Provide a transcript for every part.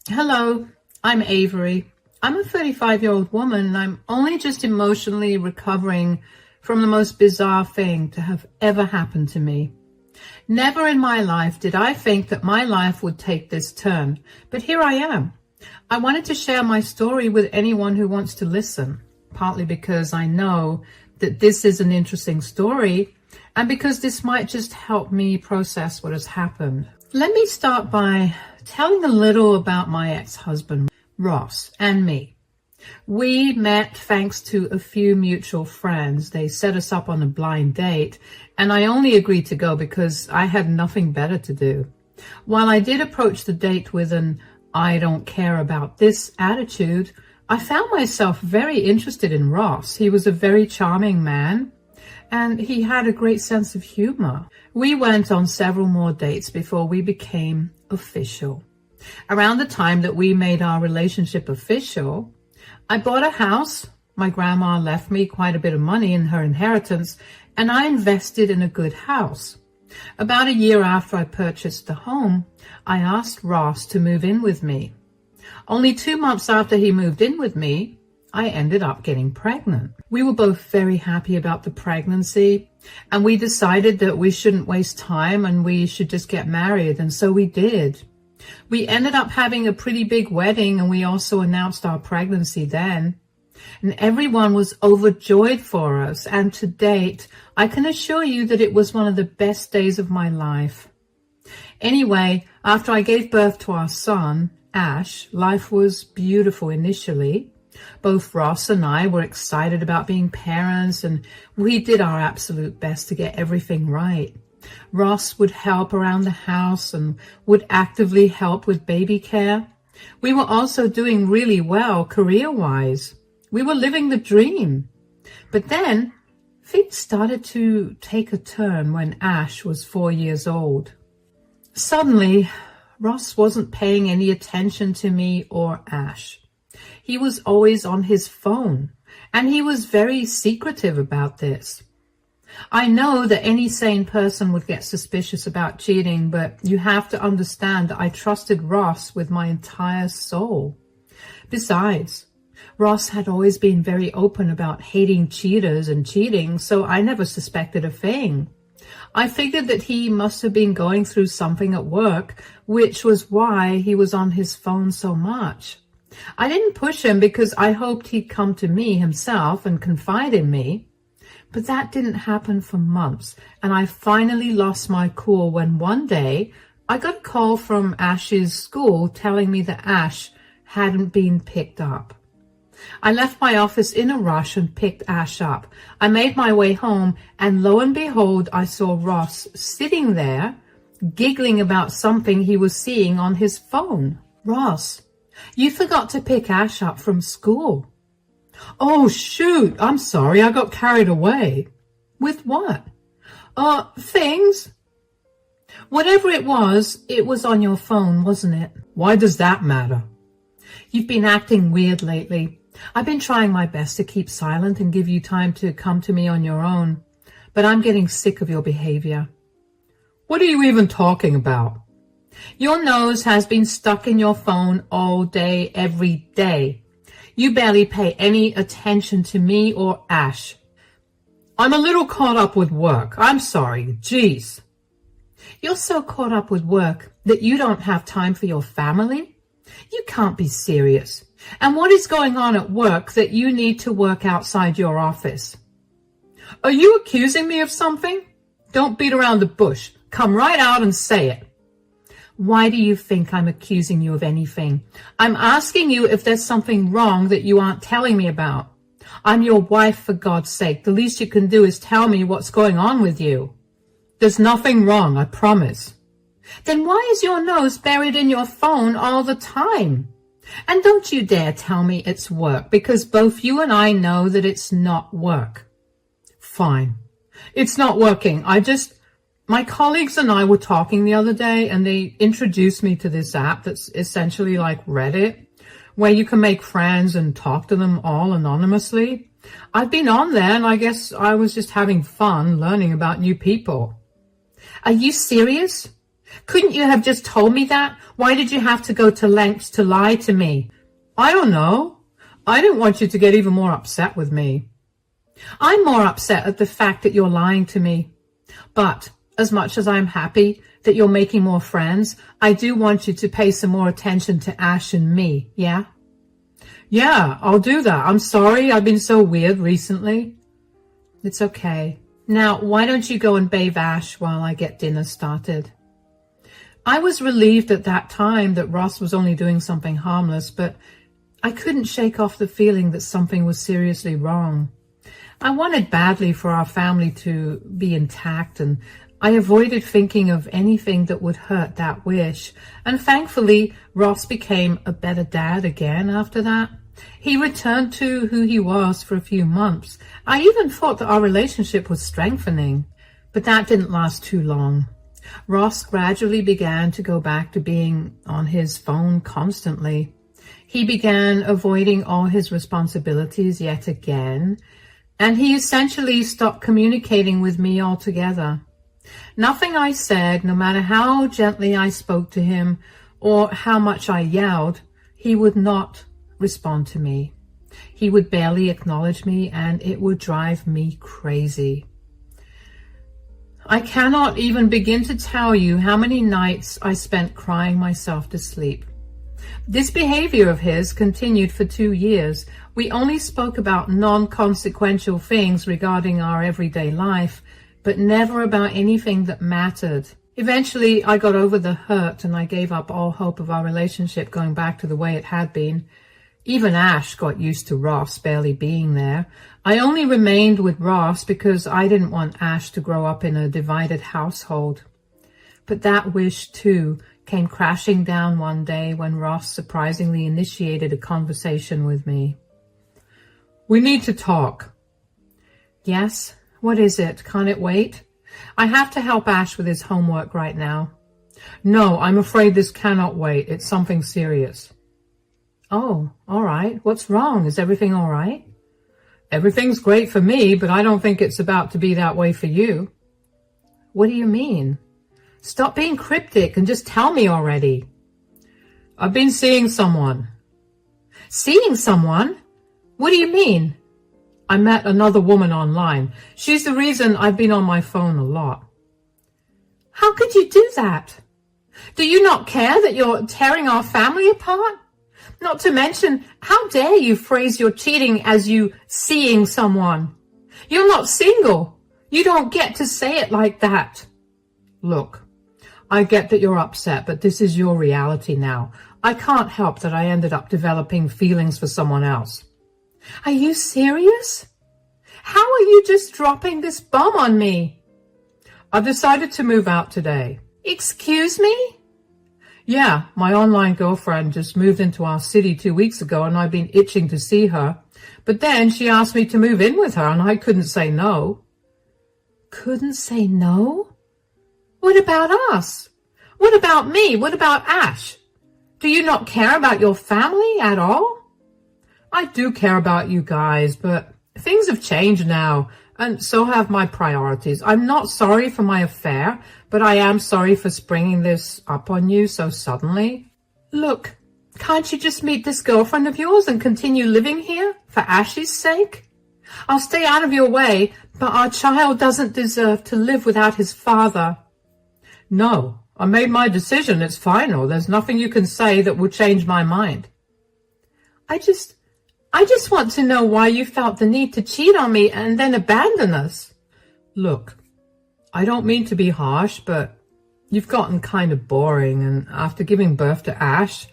Hello, I'm Avery. I'm a 35-year-old woman and I'm only just emotionally recovering from the most bizarre thing to have ever happened to me. Never in my life did I think that my life would take this turn, but here I am. I wanted to share my story with anyone who wants to listen, partly because I know that this is an interesting story and because this might just help me process what has happened. Let me start by telling a little about my ex-husband, Ross, and me. We met thanks to a few mutual friends. They set us up on a blind date, and I only agreed to go because I had nothing better to do. While I did approach the date with an "I don't care about this" attitude, I found myself very interested in Ross. He was a very charming man, and he had a great sense of humor. We went on several more dates before we became official. Around the time that we made our relationship official, I bought a house. My grandma left me quite a bit of money in her inheritance, and I invested in a good house. About a year after I purchased the home, I asked Ross to move in with me. Only 2 months after he moved in with me, I ended up getting pregnant. We were both very happy about the pregnancy, and we decided that we shouldn't waste time and we should just get married, and so we did. We ended up having a pretty big wedding, and we also announced our pregnancy then. And everyone was overjoyed for us, and to date, I can assure you that it was one of the best days of my life. Anyway, after I gave birth to our son, Ash, life was beautiful initially. Both Ross and I were excited about being parents, and we did our absolute best to get everything right. Ross would help around the house and would actively help with baby care. We were also doing really well career-wise. We were living the dream. But then things started to take a turn when Ash was 4 years old. Suddenly, Ross wasn't paying any attention to me or Ash. He was always on his phone, and he was very secretive about this. I know that any sane person would get suspicious about cheating, but you have to understand that I trusted Ross with my entire soul. Besides, Ross had always been very open about hating cheaters and cheating, so I never suspected a thing. I figured that he must have been going through something at work, which was why he was on his phone so much. I didn't push him because I hoped he'd come to me himself and confide in me. But that didn't happen for months, and I finally lost my cool when one day I got a call from Ash's school telling me that Ash hadn't been picked up. I left my office in a rush and picked Ash up. I made my way home, and lo and behold, I saw Ross sitting there, giggling about something he was seeing on his phone. "Ross, you forgot to pick Ash up from school." "Oh, shoot, I'm sorry, I got carried away." "With what?" Things." "Whatever it was on your phone, wasn't it?" "Why does that matter?" "You've been acting weird lately. I've been trying my best to keep silent and give you time to come to me on your own, but I'm getting sick of your behavior." "What are you even talking about?" "Your nose has been stuck in your phone all day, every day. You barely pay any attention to me or Ash." "I'm a little caught up with work. I'm sorry. Jeez." "You're so caught up with work that you don't have time for your family? You can't be serious. And what is going on at work that you need to work outside your office?" "Are you accusing me of something? Don't beat around the bush. Come right out and say it." "Why do you think I'm accusing you of anything? I'm asking you if there's something wrong that you aren't telling me about. I'm your wife, for God's sake. The least you can do is tell me what's going on with you." "There's nothing wrong, I promise." "Then why is your nose buried in your phone all the time? And don't you dare tell me it's work, because both you and I know that it's not work." "Fine. It's not working. My colleagues and I were talking the other day, and they introduced me to this app that's essentially like Reddit, where you can make friends and talk to them all anonymously. I've been on there, and I guess I was just having fun learning about new people." "Are you serious? Couldn't you have just told me that? Why did you have to go to lengths to lie to me? I don't know. I didn't want you to get even more upset with me. I'm more upset at the fact that you're lying to me. But as much as I'm happy that you're making more friends, I do want you to pay some more attention to Ash and me, yeah? Yeah, I'll do that. I'm sorry I've been so weird recently. It's okay. Now, why don't you go and bathe Ash while I get dinner started? I was relieved at that time that Ross was only doing something harmless, but I couldn't shake off the feeling that something was seriously wrong. I wanted badly for our family to be intact, and I avoided thinking of anything that would hurt that wish. And thankfully, Ross became a better dad again after that. He returned to who he was for a few months. I even thought that our relationship was strengthening, but that didn't last too long. Ross gradually began to go back to being on his phone constantly. He began avoiding all his responsibilities yet again, and he essentially stopped communicating with me altogether. Nothing I said, no matter how gently I spoke to him or how much I yelled, he would not respond to me. He would barely acknowledge me, and it would drive me crazy. I cannot even begin to tell you how many nights I spent crying myself to sleep. This behavior of his continued for 2 years. We only spoke about non-consequential things regarding our everyday life, but never about anything that mattered. Eventually, I got over the hurt and I gave up all hope of our relationship going back to the way it had been. Even Ash got used to Ross barely being there. I only remained with Ross because I didn't want Ash to grow up in a divided household. But that wish, too, came crashing down one day when Ross surprisingly initiated a conversation with me. We need to talk. Yes? What is it? Can't it wait? I have to help Ash with his homework right now. No, I'm afraid this cannot wait. It's something serious. Oh, all right. What's wrong? Is everything all right? Everything's great for me, but I don't think it's about to be that way for you. What do you mean? Stop being cryptic and just tell me already. I've been seeing someone. Seeing someone? What do you mean? I met another woman online. She's the reason I've been on my phone a lot. How could you do that? Do you not care that you're tearing our family apart? Not to mention, how dare you phrase your cheating as you seeing someone? You're not single. You don't get to say it like that. Look, I get that you're upset, but this is your reality now. I can't help that I ended up developing feelings for someone else. Are you serious? How are you just dropping this bomb on me? I've decided to move out today. Excuse me? Yeah, my online girlfriend just moved into our city 2 weeks ago and I've been itching to see her. But then she asked me to move in with her and I couldn't say no. Couldn't say no? What about us? What about me? What about Ash? Do you not care about your family at all? I do care about you guys, but things have changed now, and so have my priorities. I'm not sorry for my affair, but I am sorry for springing this up on you so suddenly. Look, can't you just meet this girlfriend of yours and continue living here for Ash's sake? I'll stay out of your way, but our child doesn't deserve to live without his father. No, I made my decision. It's final. There's nothing you can say that will change my mind. I just want to know why you felt the need to cheat on me and then abandon us. Look, I don't mean to be harsh, but you've gotten kind of boring, and after giving birth to Ash,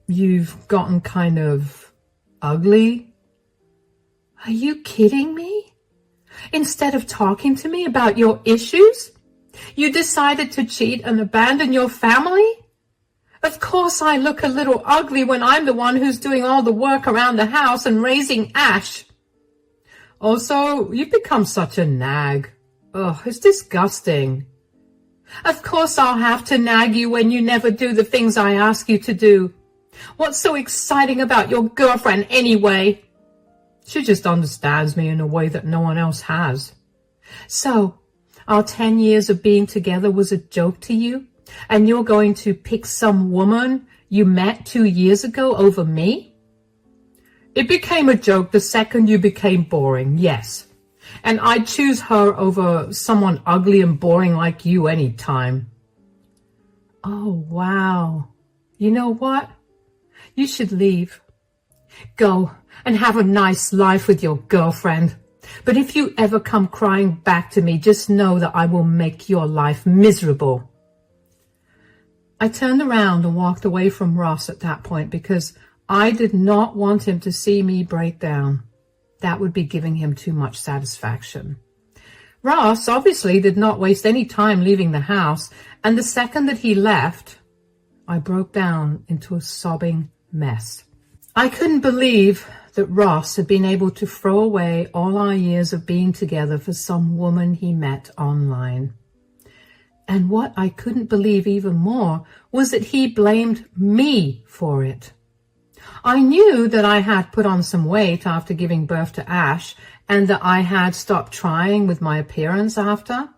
you've gotten kind of ugly. Are you kidding me? Instead of talking to me about your issues, you decided to cheat and abandon your family? Of course I look a little ugly when I'm the one who's doing all the work around the house and raising Ash. Also, you've become such a nag. Ugh, it's disgusting. Of course I'll have to nag you when you never do the things I ask you to do. What's so exciting about your girlfriend anyway? She just understands me in a way that no one else has. So, our 10 years of being together was a joke to you? And you're going to pick some woman you met 2 years ago over me? It became a joke the second you became boring, yes. And I'd choose her over someone ugly and boring like you any time. Oh, wow. You know what? You should leave. Go and have a nice life with your girlfriend. But if you ever come crying back to me, just know that I will make your life miserable. I turned around and walked away from Ross at that point because I did not want him to see me break down. That would be giving him too much satisfaction. Ross obviously did not waste any time leaving the house, and the second that he left, I broke down into a sobbing mess. I couldn't believe that Ross had been able to throw away all our years of being together for some woman he met online. And what I couldn't believe even more was that he blamed me for it. I knew that I had put on some weight after giving birth to Ash and that I had stopped trying with my appearance after.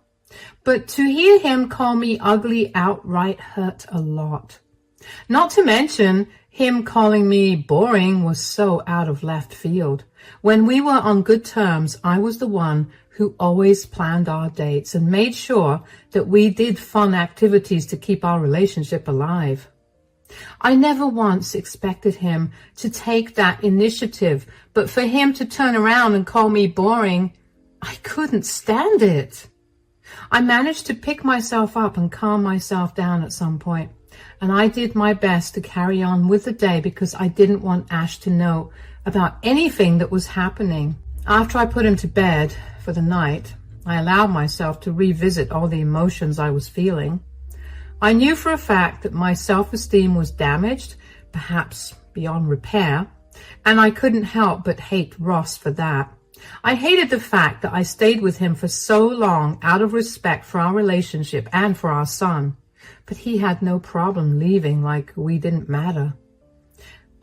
But to hear him call me ugly outright hurt a lot. Not to mention, him calling me boring was so out of left field. When we were on good terms, I was the one who always planned our dates and made sure that we did fun activities to keep our relationship alive. I never once expected him to take that initiative, but for him to turn around and call me boring, I couldn't stand it. I managed to pick myself up and calm myself down at some point, and I did my best to carry on with the day because I didn't want Ash to know about anything that was happening. After I put him to bed for the night, I allowed myself to revisit all the emotions I was feeling. I knew for a fact that my self-esteem was damaged, perhaps beyond repair, and I couldn't help but hate Ross for that. I hated the fact that I stayed with him for so long out of respect for our relationship and for our son, but he had no problem leaving like we didn't matter.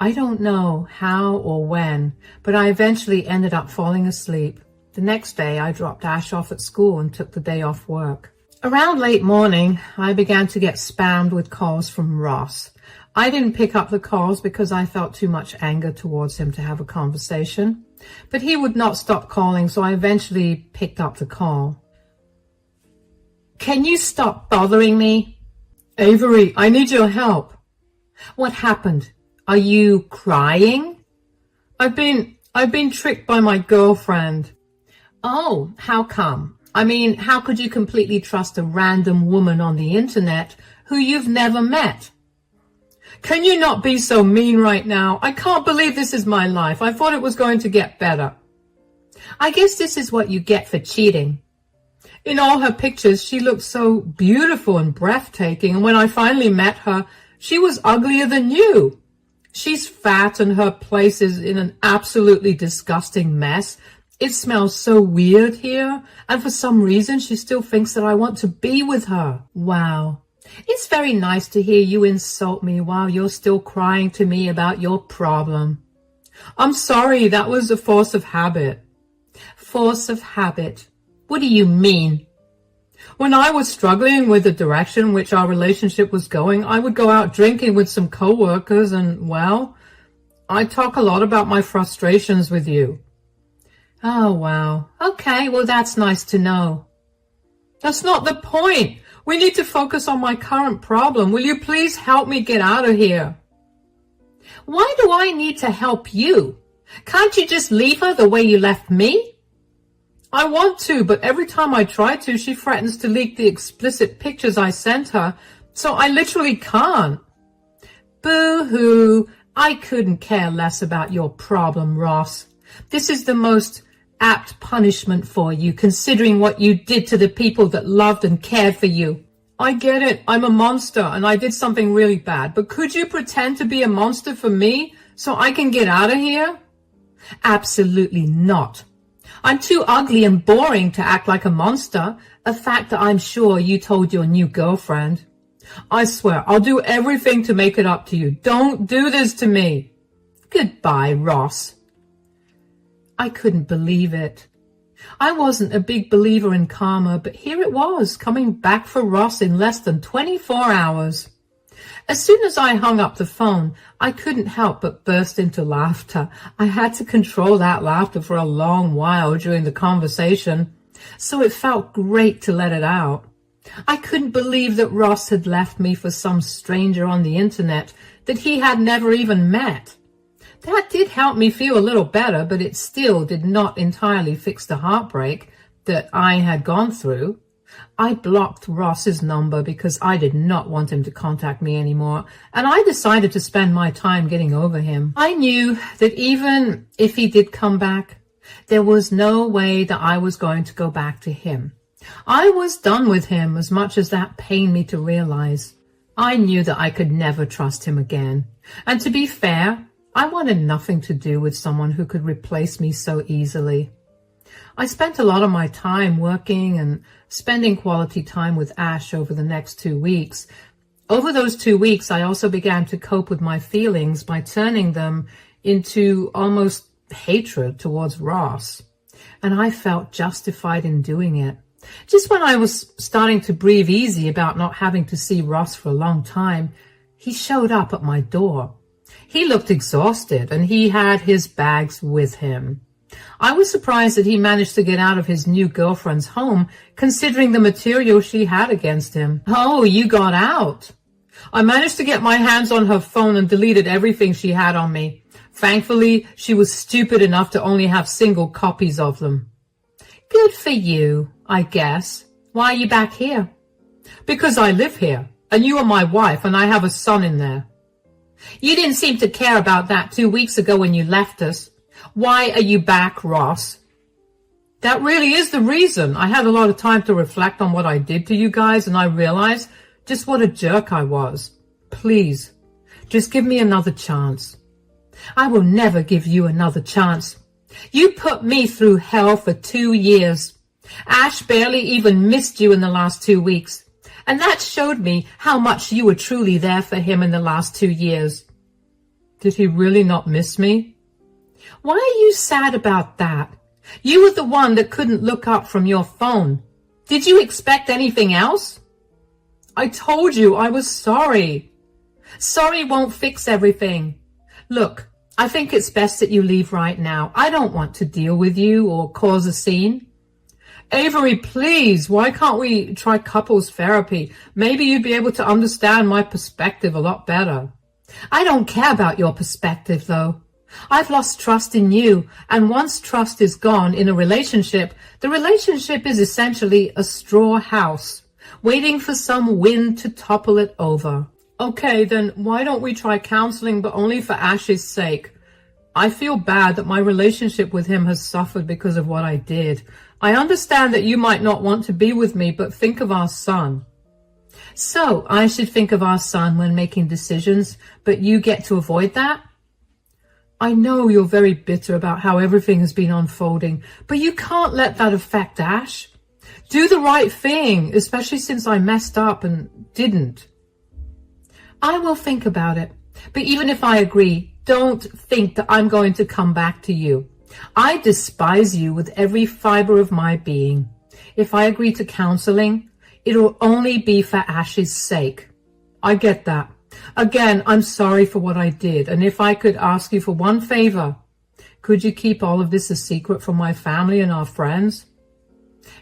I don't know how or when, but I eventually ended up falling asleep. The next day, I dropped Ash off at school and took the day off work. Around late morning, I began to get spammed with calls from Ross. I didn't pick up the calls because I felt too much anger towards him to have a conversation, but he would not stop calling, so I eventually picked up the call. Can you stop bothering me? Avery, I need your help. What happened? Are you crying? I've been tricked by my girlfriend. Oh, how come? I mean, how could you completely trust a random woman on the internet who you've never met? Can you not be so mean right now? I can't believe this is my life. I thought it was going to get better. I guess this is what you get for cheating. In all her pictures, she looked so beautiful and breathtaking, and when I finally met her, she was uglier than you. She's fat and her place is in an absolutely disgusting mess. It smells so weird here, and for some reason she still thinks that I want to be with her. Wow. It's very nice to hear you insult me while you're still crying to me about your problem. I'm sorry, that was a force of habit. Force of habit? What do you mean? When I was struggling with the direction which our relationship was going, I would go out drinking with some coworkers and, well, I'd talk a lot about my frustrations with you. Oh, wow. Okay, well, that's nice to know. That's not the point. We need to focus on my current problem. Will you please help me get out of here? Why do I need to help you? Can't you just leave her the way you left me? I want to, but every time I try to, she threatens to leak the explicit pictures I sent her, so I literally can't. Boo-hoo. I couldn't care less about your problem, Ross. This is the most apt punishment for you, considering what you did to the people that loved and cared for you. I get it. I'm a monster, and I did something really bad, but could you pretend to be a monster for me so I can get out of here? Absolutely not. I'm too ugly and boring to act like a monster, a fact that I'm sure you told your new girlfriend. I swear, I'll do everything to make it up to you. Don't do this to me. Goodbye, Ross. I couldn't believe it. I wasn't a big believer in karma, but here it was, coming back for Ross in less than 24 hours. As soon as I hung up the phone, I couldn't help but burst into laughter. I had to control that laughter for a long while during the conversation, so it felt great to let it out. I couldn't believe that Ross had left me for some stranger on the internet that he had never even met. That did help me feel a little better, but it still did not entirely fix the heartbreak that I had gone through. I blocked Ross's number because I did not want him to contact me anymore, and I decided to spend my time getting over him. I knew that even if he did come back, there was no way that I was going to go back to him. I was done with him, as much as that pained me to realize. I knew that I could never trust him again, and to be fair, I wanted nothing to do with someone who could replace me so easily. I spent a lot of my time working and spending quality time with Ash over the next 2 weeks. Over those 2 weeks, I also began to cope with my feelings by turning them into almost hatred towards Ross, and I felt justified in doing it. Just when I was starting to breathe easy about not having to see Ross for a long time, he showed up at my door. He looked exhausted, and he had his bags with him. I was surprised that he managed to get out of his new girlfriend's home, considering the material she had against him. Oh, you got out. I managed to get my hands on her phone and deleted everything she had on me. Thankfully, she was stupid enough to only have single copies of them. Good for you, I guess. Why are you back here? Because I live here, and you are my wife, and I have a son in there. You didn't seem to care about that 2 weeks ago when you left us. Why are you back, Ross? That really is the reason. I had a lot of time to reflect on what I did to you guys, and I realized just what a jerk I was. Please, just give me another chance. I will never give you another chance. You put me through hell for 2 years. Ash barely even missed you in the last 2 weeks. And that showed me how much you were truly there for him in the last 2 years. Did he really not miss me? Why are you sad about that? You were the one that couldn't look up from your phone. Did you expect anything else? I told you I was sorry. Sorry won't fix everything. Look, I think it's best that you leave right now. I don't want to deal with you or cause a scene. Avery, please, why can't we try couples therapy? Maybe you'd be able to understand my perspective a lot better. I don't care about your perspective, though. I've lost trust in you, and once trust is gone in a relationship, the relationship is essentially a straw house, waiting for some wind to topple it over. Okay, then why don't we try counseling, but only for Ash's sake? I feel bad that my relationship with him has suffered because of what I did. I understand that you might not want to be with me, but think of our son. So I should think of our son when making decisions, but you get to avoid that? I know you're very bitter about how everything has been unfolding, but you can't let that affect Ash. Do the right thing, especially since I messed up and didn't. I will think about it, but even if I agree, don't think that I'm going to come back to you. I despise you with every fiber of my being. If I agree to counseling, it'll only be for Ash's sake. I get that. Again, I'm sorry for what I did, and if I could ask you for one favor, could you keep all of this a secret from my family and our friends?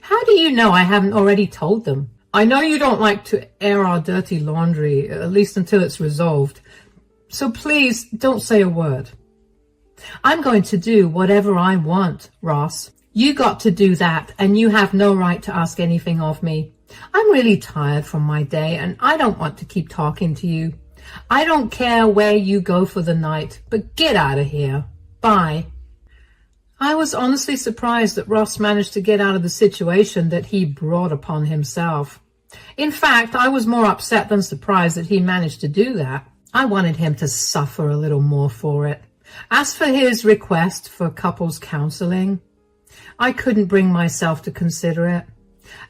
How do you know I haven't already told them? I know you don't like to air our dirty laundry, at least until it's resolved. So please don't say a word. I'm going to do whatever I want, Ross. You got to do that, and you have no right to ask anything of me. I'm really tired from my day, and I don't want to keep talking to you. I don't care where you go for the night, but get out of here. Bye. I was honestly surprised that Ross managed to get out of the situation that he brought upon himself. In fact, I was more upset than surprised that he managed to do that. I wanted him to suffer a little more for it. As for his request for couples counseling, I couldn't bring myself to consider it.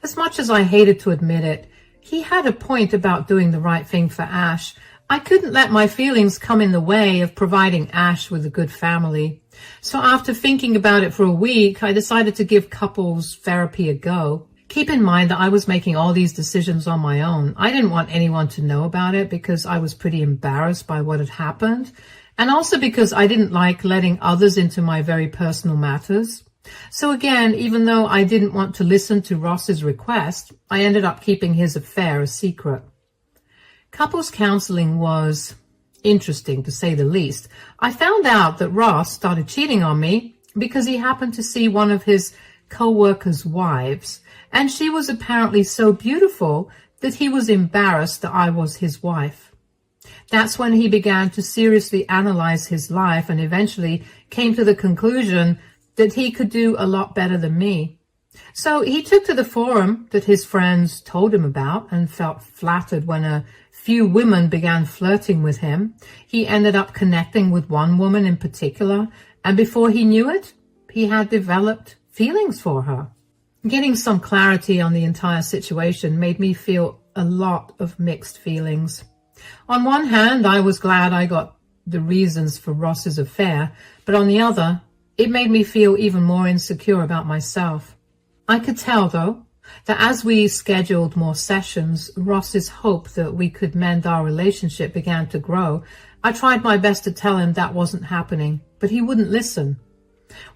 As much as I hated to admit it, he had a point about doing the right thing for Ash. I couldn't let my feelings come in the way of providing Ash with a good family. So after thinking about it for a week, I decided to give couples therapy a go. Keep in mind that I was making all these decisions on my own. I didn't want anyone to know about it because I was pretty embarrassed by what had happened, and also because I didn't like letting others into my very personal matters. So again, even though I didn't want to listen to Ross's request, I ended up keeping his affair a secret. Couples counseling was interesting, to say the least. I found out that Ross started cheating on me because he happened to see one of his co-workers' wives, and she was apparently so beautiful that he was embarrassed that I was his wife. That's when he began to seriously analyze his life and eventually came to the conclusion that he could do a lot better than me. So he took to the forum that his friends told him about and felt flattered when a few women began flirting with him. He ended up connecting with one woman in particular, and before he knew it, he had developed feelings for her. Getting some clarity on the entire situation made me feel a lot of mixed feelings. On one hand, I was glad I got the reasons for Ross's affair, but on the other, it made me feel even more insecure about myself. I could tell, though, that as we scheduled more sessions, Ross's hope that we could mend our relationship began to grow. I tried my best to tell him that wasn't happening, but he wouldn't listen.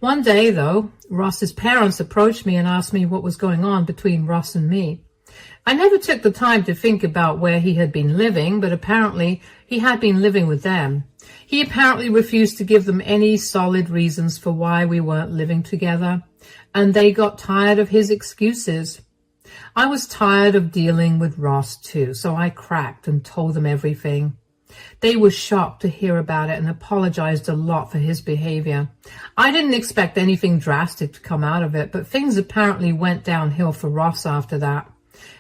One day, though, Ross's parents approached me and asked me what was going on between Ross and me. I never took the time to think about where he had been living, but apparently he had been living with them. He apparently refused to give them any solid reasons for why we weren't living together, and they got tired of his excuses. I was tired of dealing with Ross too, so I cracked and told them everything. They were shocked to hear about it and apologized a lot for his behavior. I didn't expect anything drastic to come out of it, but things apparently went downhill for Ross after that,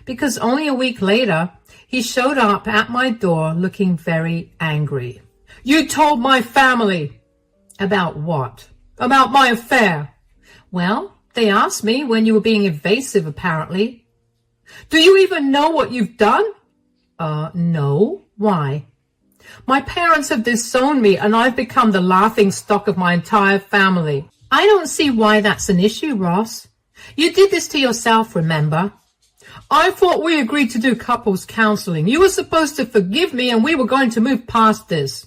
because only a week later, he showed up at my door looking very angry. "You told my family." "About what?" "About my affair." "Well, they asked me when you were being evasive, apparently." "Do you even know what you've done?" No. Why?" "My parents have disowned me and I've become the laughing stock of my entire family." "I don't see why that's an issue, Ross. You did this to yourself, remember?" "I thought we agreed to do couples counseling. You were supposed to forgive me and we were going to move past this."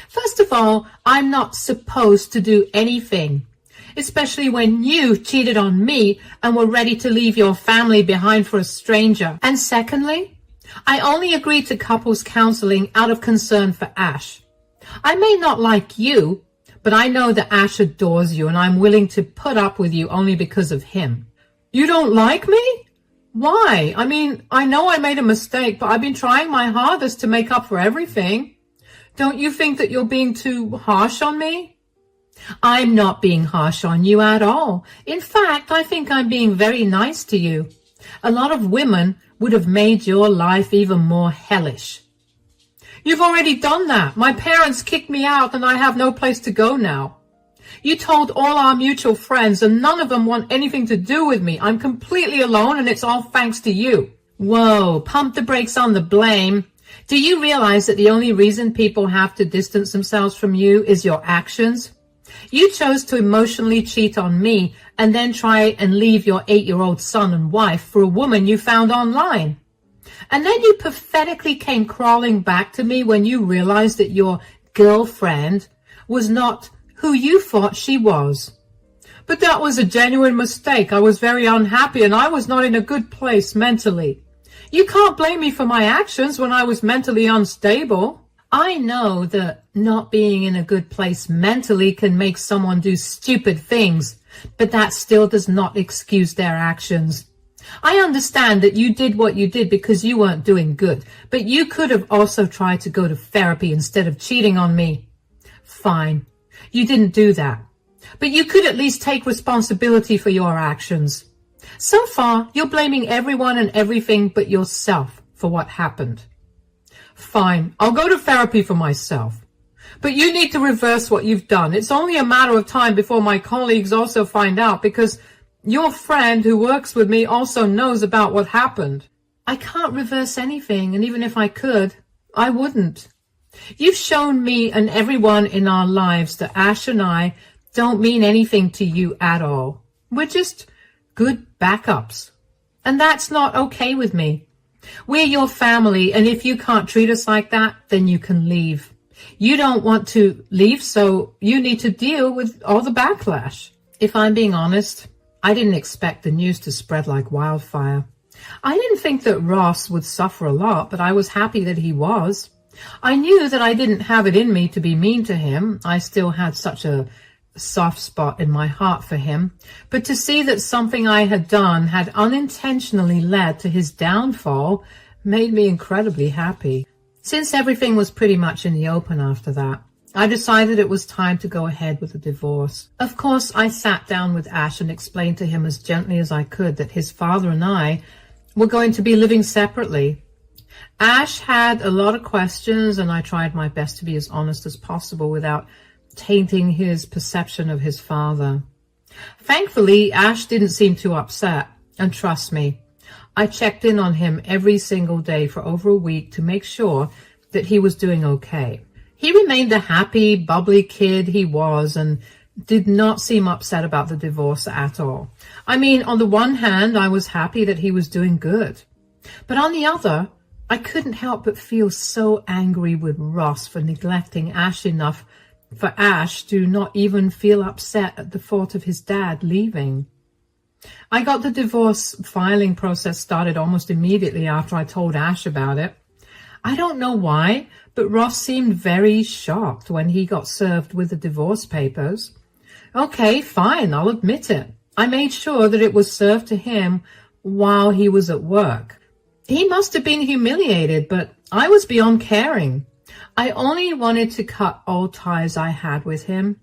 "First of all, I'm not supposed to do anything, especially when you cheated on me and were ready to leave your family behind for a stranger. And secondly, I only agreed to couples counseling out of concern for Ash. I may not like you, but I know that Ash adores you and I'm willing to put up with you only because of him." "You don't like me? Why? I mean, I know I made a mistake, but I've been trying my hardest to make up for everything. Don't you think that you're being too harsh on me?" "I'm not being harsh on you at all. In fact, I think I'm being very nice to you. A lot of women would have made your life even more hellish." "You've already done that. My parents kicked me out and I have no place to go now. You told all our mutual friends and none of them want anything to do with me. I'm completely alone and it's all thanks to you." Whoa, pump the brakes on the blame. Do you realize that the only reason people have to distance themselves from you is your actions? You chose to emotionally cheat on me and then try and leave your 8-year-old son and wife for a woman you found online. And then you pathetically came crawling back to me when you realized that your girlfriend was not who you thought she was. "But that was a genuine mistake. I was very unhappy and I was not in a good place mentally." "You can't blame me for my actions when I was mentally unstable." I know that not being in a good place mentally can make someone do stupid things, but that still does not excuse their actions. I understand that you did what you did because you weren't doing good, but you could have also tried to go to therapy instead of cheating on me. Fine, you didn't do that, but you could at least take responsibility for your actions. So far, you're blaming everyone and everything but yourself for what happened. Fine, I'll go to therapy for myself. But you need to reverse what you've done. It's only a matter of time before my colleagues also find out, because your friend who works with me also knows about what happened. I can't reverse anything, and even if I could, I wouldn't. You've shown me and everyone in our lives that Ash and I don't mean anything to you at all. We're just good backups. And that's not okay with me. We're your family, and if you can't treat us like that, then you can leave. You don't want to leave, so you need to deal with all the backlash. If I'm being honest, I didn't expect the news to spread like wildfire. I didn't think that Ross would suffer a lot, but I was happy that he was. I knew that I didn't have it in me to be mean to him. I still had such a soft spot in my heart for him. But to see that something I had done had unintentionally led to his downfall made me incredibly happy. Since everything was pretty much in the open after that, I decided it was time to go ahead with the divorce. Of course, I sat down with Ash and explained to him as gently as I could that his father and I were going to be living separately. Ash had a lot of questions, and I tried my best to be as honest as possible without tainting his perception of his father. Thankfully, Ash didn't seem too upset, and trust me, I checked in on him every single day for over a week to make sure that he was doing okay. He remained the happy, bubbly kid he was and did not seem upset about the divorce at all. I mean, on the one hand, I was happy that he was doing good. But on the other, I couldn't help but feel so angry with Ross for neglecting Ash enough for Ash to not even feel upset at the thought of his dad leaving. I got the divorce filing process started almost immediately after I told Ash about it. I don't know why, but Ross seemed very shocked when he got served with the divorce papers. Okay, fine, I'll admit it. I made sure that it was served to him while he was at work. He must have been humiliated, but I was beyond caring. I only wanted to cut all ties I had with him.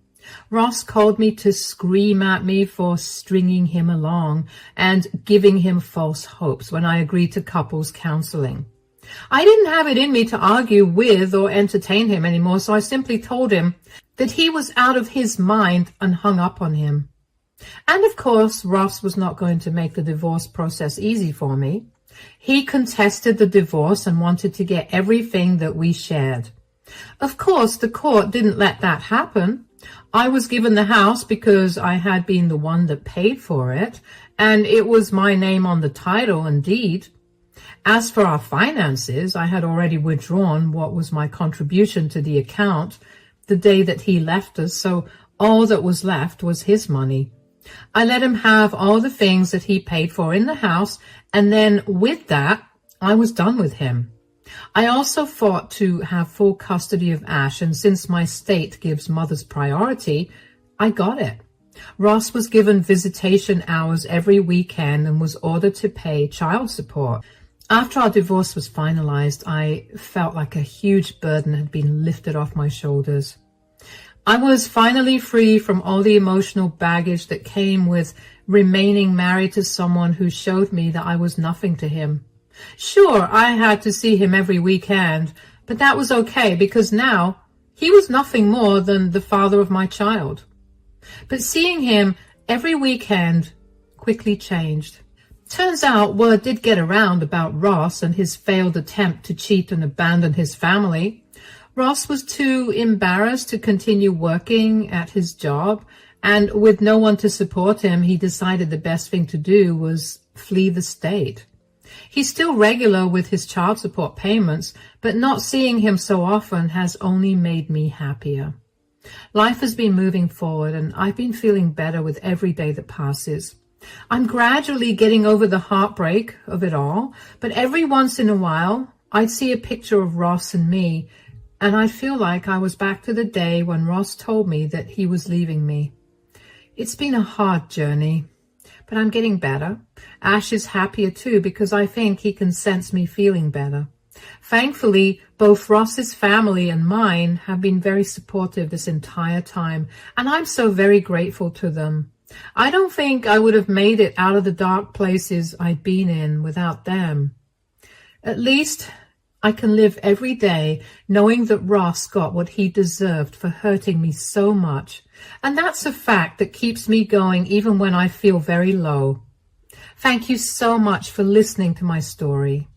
Ross called me to scream at me for stringing him along and giving him false hopes when I agreed to couples counseling. I didn't have it in me to argue with or entertain him anymore, so I simply told him that he was out of his mind and hung up on him. And of course, Ross was not going to make the divorce process easy for me. He contested the divorce and wanted to get everything that we shared. Of course, the court didn't let that happen. I was given the house because I had been the one that paid for it, and it was my name on the title and deed. As for our finances, I had already withdrawn what was my contribution to the account the day that he left us, so all that was left was his money. I let him have all the things that he paid for in the house, and then with that, I was done with him. I also fought to have full custody of Ash, and since my state gives mothers priority, I got it. Ross was given visitation hours every weekend and was ordered to pay child support. After our divorce was finalized, I felt like a huge burden had been lifted off my shoulders. I was finally free from all the emotional baggage that came with remaining married to someone who showed me that I was nothing to him. Sure, I had to see him every weekend, but that was okay because now he was nothing more than the father of my child. But seeing him every weekend quickly changed. Turns out word did get around about Ross and his failed attempt to cheat and abandon his family. Ross was too embarrassed to continue working at his job, and with no one to support him, he decided the best thing to do was flee the state. He's still regular with his child support payments, but not seeing him so often has only made me happier. Life has been moving forward, and I've been feeling better with every day that passes. I'm gradually getting over the heartbreak of it all, but every once in a while, I'd see a picture of Ross and me, and I'd feel like I was back to the day when Ross told me that he was leaving me. It's been a hard journey, but I'm getting better. Ash is happier too because I think he can sense me feeling better. Thankfully, both Ross's family and mine have been very supportive this entire time, and I'm so very grateful to them. I don't think I would have made it out of the dark places I'd been in without them. At least I can live every day knowing that Ross got what he deserved for hurting me so much, and that's a fact that keeps me going even when I feel very low. Thank you so much for listening to my story.